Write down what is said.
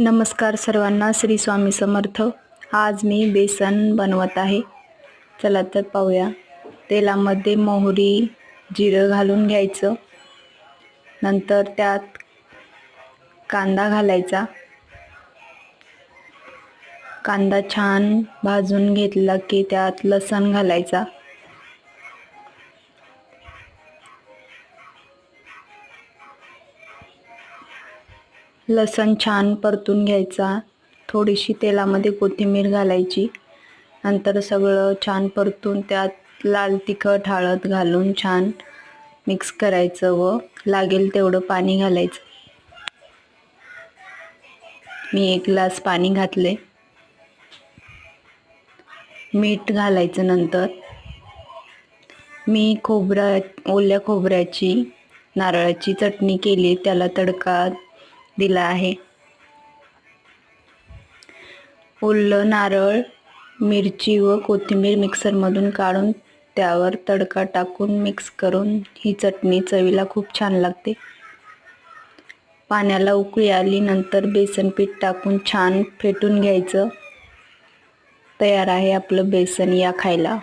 नमस्कार सर्वांना, श्री स्वामी समर्थ। आज मी बेसन बनवत आहे। चला तर पाहूया। तेलामध्ये मोहरी जिरं घालून घ्यायचं, नंतर त्यात कांदा घालायचा। कांदा छान भाजून घेतला की त्यात लसूण घालायचा। लसूण छान परतून घ्यायचा। थोडीशी तेलामध्ये कोथिंबीर घालायची। नंतर सगळं छान परतून त्यात लाल तिखट हळद घालून छान मिक्स करायचं व लागेल तेवढं पाणी घालायचं। मी 1 ग्लास पाणी घातले। मीठ घालायचं। नंतर मी ओल्या खोबऱ्याची नारळाची चटणी केली, त्याला तडका दिला आहे। ओलं नारळ, मिरची व कोथिंबीर मिक्सरमधून काढून त्यावर तडका टाकून मिक्स करून ही चटणी चवीला खूप छान लागते। पाण्याला उकळी आली नंतर बेसन पीठ टाकून छान फेटून घ्यायचं। तयार आहे आपलं बेसन, या खायला।